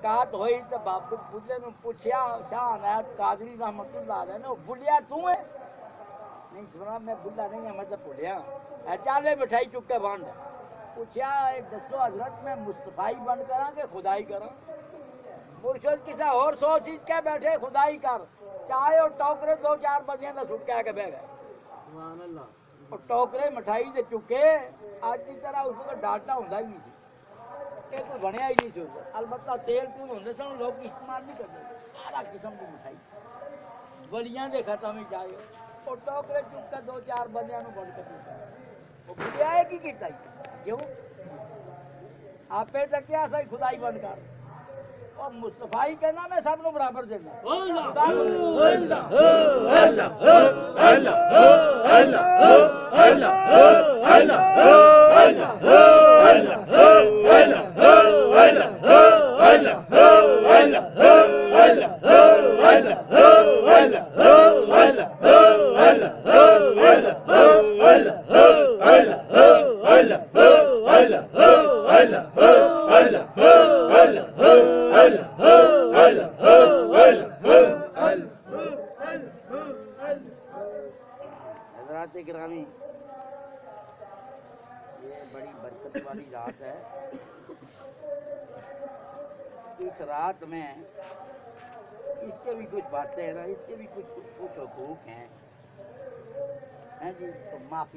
मुलाकात हुई तो बाबू बुल्ले ने पूछा शाह अनायत कादरी रहमतुल्लाह अलैह ने बुलिया तू है नहीं सुना मैं बुल्ला नहीं है मैं तो बुलिया चाले मिठाई चुके बंद पूछा दसो हजरत मैं मुस्तफाई बन करा के खुदाई करा मुर्शद किसा और सौ चीज के बैठे खुदाई कर चाय और टोकरे दो चार बजे ना सुट के बह गए और टोकरे मिठाई दे चुके आज की तरह उसको डांटना होता ही नहीं ये कोई बनया ही नहीं सोचो अलबत्ता तेल तूल होंगे सन लोग इस्तेमाल नहीं करते सारा किस्म की मिठाई बलियां दे खत्म ही चाहिए और टोकरे चुपका दो चार बंदियां बन के वो बुलिया है की कीता क्यों आपे तक क्या सही खुदाई बन कर और मुस्तफाई कहना मैं सब नु बराबर देना गिरामी ये बड़ी बरकत वाली रात है इस रात में इसके भी कुछ बातें हैं ना इसके भी कुछ हुकूक हैं जी तो माफी